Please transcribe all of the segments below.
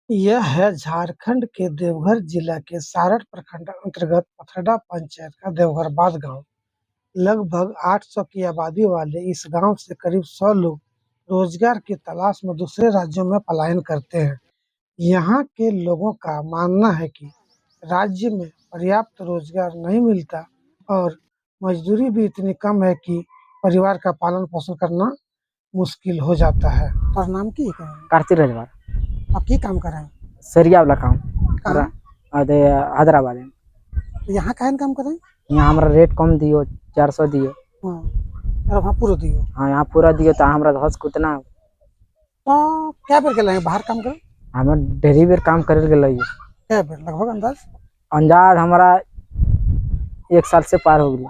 यह है झारखंड के देवघर जिला के सारण प्रखंड अंतर्गत पथरडा पंचायत का देवघर बाद गांव। लगभग 800 की आबादी वाले इस गांव से करीब 100 लोग रोजगार की तलाश में दूसरे राज्यों में पलायन करते हैं। यहाँ के लोगों का मानना है कि राज्य में पर्याप्त रोजगार नहीं मिलता और मजदूरी भी इतनी कम है कि परिवार का पालन पोषण करना मुश्किल हो जाता है। और नाम की कार्तिक रजवार आप की काम कर रहे हैं? सरिया वाला काम कहाँ? अरे हैदराबाद में। तो यहाँ काहे काम कर रहे हैं? यहाँ हमारा रेट कम दियो, 400 दियो। और वहाँ पूरा दियो। हाँ, यहाँ पूरा दियो तो हमरा धस कितना। तो क्या बेर गेल बाहर काम करे? हमें ढेरी बेर काम करे गेल। क्या बेर लगभग अंदाज हमारा 1 साल से पार हो गया।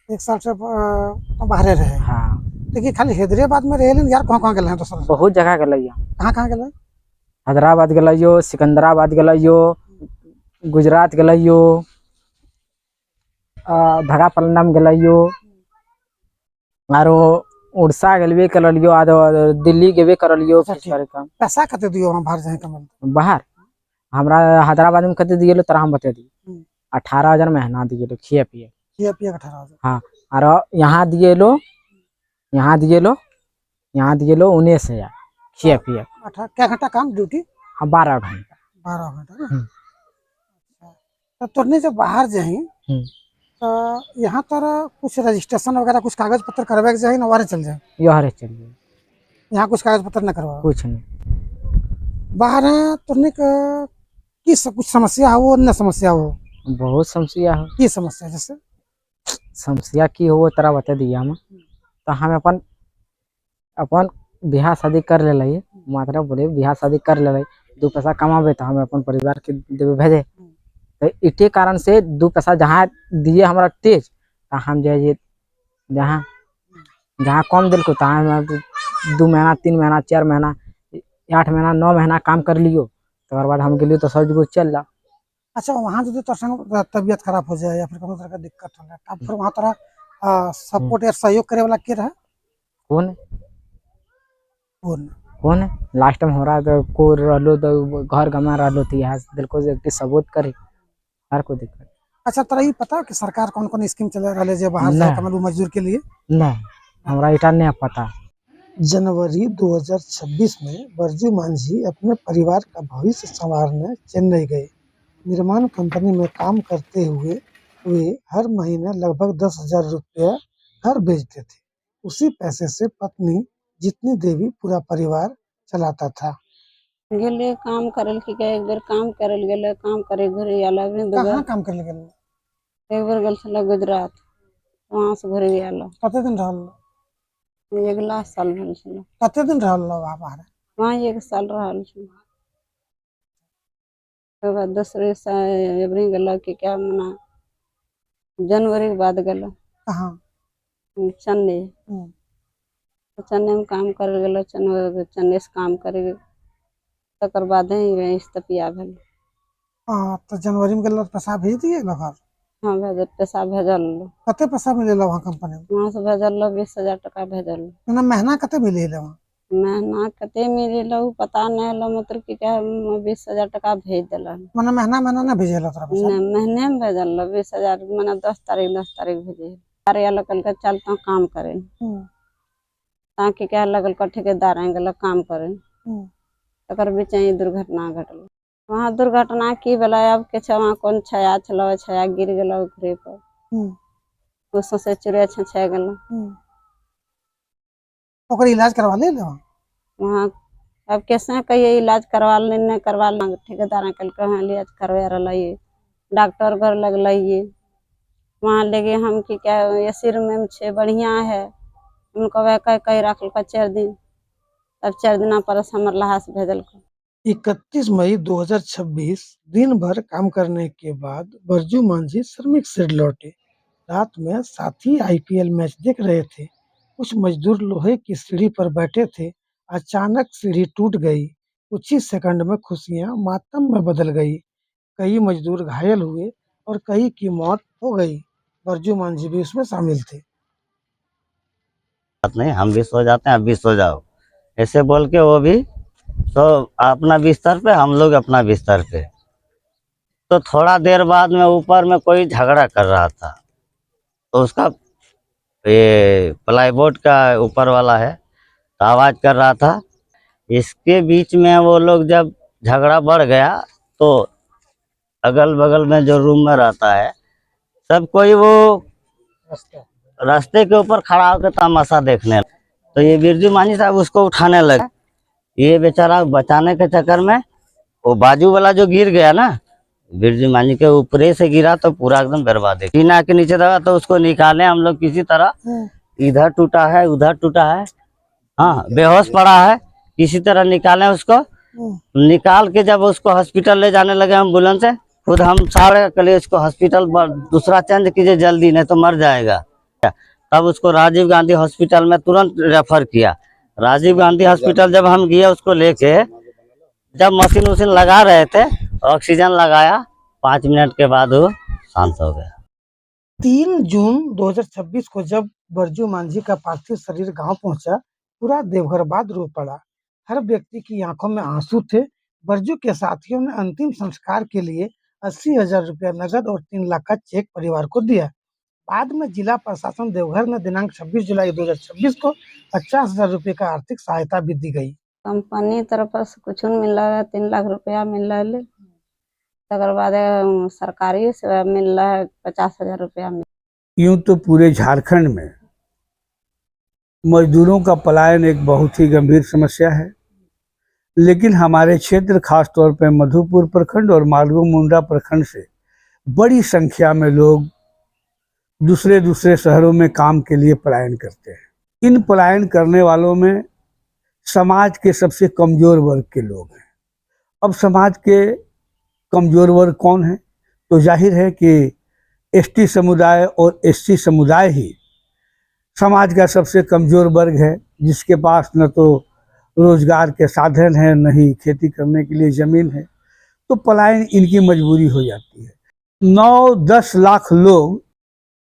1 साल से तो बाहर रहे। हाँ, देखिए खाली हैदराबाद में रहे यार, कहाँ गए हैं? तो सर बहुत जगह गए। कहाँ गए? हैदराबाद गए, सिकंदराबाद गए, गुजरात गए, भगापल्लम गए, और उड़ीसा गलबे कर लियो, दिल्ली गेबे कर लियो। पैसा कते दियो वहाँ बाहर जाए कमल? बाहर हमरा हैदराबाद में कते दिए तरह हम बता दी। 18,000 महीना दिए खिया पिए 18,000। हाँ, और यहाँ दिए लो 19,000 खिया पिए। क्या घंटा काम ड्यूटी? हाँ, 12 घंटा। 12 घंटा। तो तुरने जब बाहर जाए तो यहाँ तर कुछ रजिस्ट्रेशन वगैरह कुछ कागज पत्र करवा के जाए ना, वारे चल जाए? यहाँ चल जाए। यहाँ कुछ कागज पत्र न करवा? कुछ नहीं। बाहर है तुरने कुछ समस्या हो न समस्या हो? बहुत समस्या हो। की समस्या? जैसे समस्या की हो तरह बता दिया हम। तो हम अपन बिहार शादी कर ले, मात्रा बोले बिहार शादी कर ले, 2 पैसा कमाबे तो हम अपन परिवार के देवे भेजे। तो इटे कारण से 2 पैसा जहाँ दिए हमारा तेज, तो हम जाइए जहाँ कम दिल को 2 महीना 3 महीना 4 महीना 8 महीना 9 महीना काम कर लियो, तो बाद हम गेलियो तो सब चल जा। अच्छा, वहाँ जो तो संग तबियत खराब हो जाए या फिर कोनो तरह का दिक्कत हो जाए, तब फिर वहाँ तरह सपोर्ट या सहयोग करे वाला के रहे? कौन है? लास्ट टाइम हो रहा तो को रहलो तो घर गमा रहलो थी, यहाँ दिल को सपोर्ट करे हर कोई दिक्कत। अच्छा, तरह ये पता कि सरकार कौन कौन स्कीम चला रहा है बाहर जाए कमल मजदूर के लिए? नहीं, हमरा इटा नहीं पता। जनवरी 2026 में बरजू मांझी अपने परिवार का भविष्य संवारने चेन्नई गए। निर्माण कंपनी में काम करते हुए वे हर महीने लगभग 10,000 रुपया घर भेजते थे। उसी पैसे से पत्नी जितनी देवी पूरा परिवार चलाता था। गेले काम करल की एक बार काम करल गेले, काम करे घरे आला। कहाँ काम करल गेले? एक बार गल छला गुजरात, वहाँ से घरे आला। कते दिन रहल? 1 साल भेल छला। कते दिन रहल वहाँ बाहर? वहाँ 1 साल रहल छला। के बाद दूसरे साल एवरी गला कि क्या मना जनवरी के बाद गला। कहाँ? चेन्नई। चेन्नई में काम कर गेलो, चेन्नई से काम करे तकर बाद ही इस्तीफा भेल। तो जनवरी में गल पैसा भेज दिए घर? हाँ, भेजल पैसा भेजल। कते पैसा मिलेला वहाँ कंपनी में? वहाँ से भेजल 20,000 टका भेजल। महीना कते मिलेला वहाँ? महीना कते मिलेला पता नहीं लो, मतलब कि क्या 20,000 टका भेज दिला। मने महीना ना भेजेला तोरा पैसा? नहीं, महीने में भेजल 20,000। मैंने 10 तारीख भेजे। अरे लगल के चलता काम करे ताकि क्या लगल का ठेकेदार गल काम करे, तकर बीच दुर्घटना घटल। वहाँ दुर्घटना की भेला अब के वहाँ कौन छाया छल, छाया गिर गल घरे पर, से चिड़िया छछा गल। इलाज करवा ले वहाँ अब कैसे कहिए इलाज करवा ले नहीं करवा ले, ठेकेदार कल इलाज करवा रहा ये डॉक्टर घर लगल ये वहाँ लेगे हम कि क्या ये सिर में छे बढ़िया है उनको वह कह रखल 4 दिन, तब 4 दिन पर हमर लहास भेजल। 31 मई 2026 दिन भर काम करने के बाद बरजू मांझी श्रमिक से लौटे। रात में साथी IPL मैच देख रहे थे। कुछ मजदूर लोहे की सीढ़ी पर बैठे थे। अचानक सीढ़ी टूट गई। कुछ ही सेकंड में खुशियां मातम में बदल गई। कई मजदूर घायल हुए और कई की मौत हो गई। बरजू मांझी भी उसमें शामिल थे। नहीं, हम भी सो जाते हैं, अब भी सो जाओ, ऐसे बोल के वो भी तो अपना बिस्तर पे, हम लोग अपना बिस्तर पे। तो थोड़ा देर बाद में ऊपर में कोई झगड़ा कर रहा था, तो उसका ये प्लाईवुड का ऊपर वाला है, तो आवाज कर रहा था। इसके बीच में वो लोग जब झगड़ा बढ़ गया, तो अगल बगल में जो रूम में रहता है सब कोई वो रास्ते के ऊपर खड़ा होकर तमाशा देखने लगा। तो ये बिरजू मांझी साहब उसको उठाने लगे। ये बेचारा बचाने के चक्कर में वो बाजू वाला जो गिर गया ना, बिरजू मांझी के ऊपर से गिरा तो पूरा एकदम बर्बाद है। टीना के नीचे दबा, तो उसको निकाले हम लोग किसी तरह। इधर टूटा है, उधर टूटा है, हाँ बेहोश पड़ा है, किसी तरह निकाले उसको। निकाल के जब उसको हॉस्पिटल ले जाने लगे एम्बुलेंस से, खुद हम सारे कल इसको हॉस्पिटल दूसरा चेंज कीजिए जल्दी, नहीं तो मर जाएगा। तब उसको राजीव गांधी हॉस्पिटल में तुरंत रेफर किया। राजीव गांधी हॉस्पिटल जब हम गए उसको लेके, जब मशीन वशीन लगा रहे थे, ऑक्सीजन लगाया, 5 मिनट के बाद वो शांत हो गया। 3 जून 2026 को जब बिरजू मांझी का पार्थिव शरीर गांव पहुंचा, पूरा देवघर बाद रो पड़ा। हर व्यक्ति की आंखों में आंसू थे। बिरजू के साथियों ने अंतिम संस्कार के लिए 80,000 रुपया नगद और 3 लाख का चेक परिवार को दिया। बाद में जिला प्रशासन देवघर में दिनांक 26 जुलाई 2026 को 50,000 रुपये का आर्थिक सहायता भी दी गई। कंपनी तरफ से कुछ मिल रहा है, 3 लाख रुपया मिल रहा है। तकर बाद सरकारी से मिल रहा है 50,000 रुपया। यूं तो पूरे झारखंड में मजदूरों का पलायन एक बहुत ही गंभीर समस्या है, लेकिन हमारे क्षेत्र खास तौर पर मधुपुर प्रखंड और मालगो मुंडा प्रखंड से बड़ी संख्या में लोग दूसरे दूसरे शहरों में काम के लिए पलायन करते हैं। इन पलायन करने वालों में समाज के सबसे कमजोर वर्ग के लोग हैं। अब समाज के कमजोर वर्ग कौन है? तो जाहिर है कि एसटी समुदाय और एससी समुदाय ही समाज का सबसे कमजोर वर्ग है, जिसके पास न तो रोजगार के साधन है, न ही खेती करने के लिए जमीन है। तो पलायन इनकी मजबूरी हो जाती है। 9-10 लाख लोग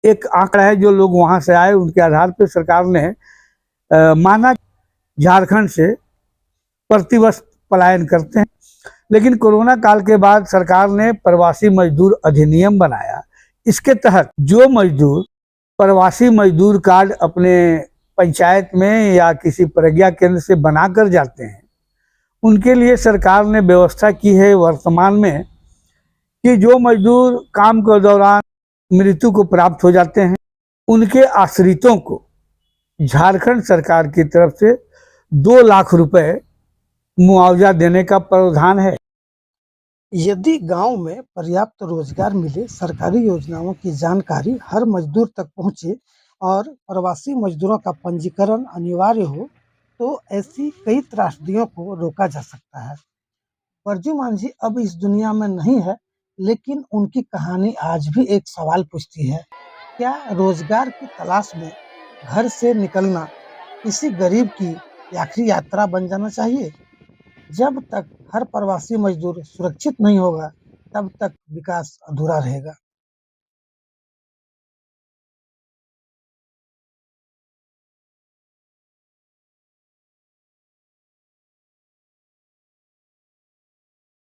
एक आंकड़ा है जो लोग वहां से आए, उनके आधार पर सरकार ने माना झारखंड से प्रतिवर्ष पलायन करते हैं। लेकिन कोरोना काल के बाद सरकार ने प्रवासी मजदूर अधिनियम बनाया। इसके तहत जो मजदूर प्रवासी मजदूर कार्ड अपने पंचायत में या किसी प्रज्ञा केंद्र से बना कर जाते हैं, उनके लिए सरकार ने व्यवस्था की है वर्तमान में कि जो मजदूर काम के दौरान मृत्यु को प्राप्त हो जाते हैं, उनके आश्रितों को झारखंड सरकार की तरफ से 2 लाख रुपए मुआवजा देने का प्रावधान है। यदि गांव में पर्याप्त रोजगार मिले, सरकारी योजनाओं की जानकारी हर मजदूर तक पहुंचे और प्रवासी मजदूरों का पंजीकरण अनिवार्य हो, तो ऐसी कई त्रासदियों को रोका जा सकता है। बिरजू मांझी अब इस दुनिया में नहीं है, लेकिन उनकी कहानी आज भी एक सवाल पूछती है। क्या रोजगार की तलाश में घर से निकलना किसी गरीब की आखिरी यात्रा बन जाना चाहिए? जब तक हर प्रवासी मजदूर सुरक्षित नहीं होगा, तब तक विकास अधूरा रहेगा।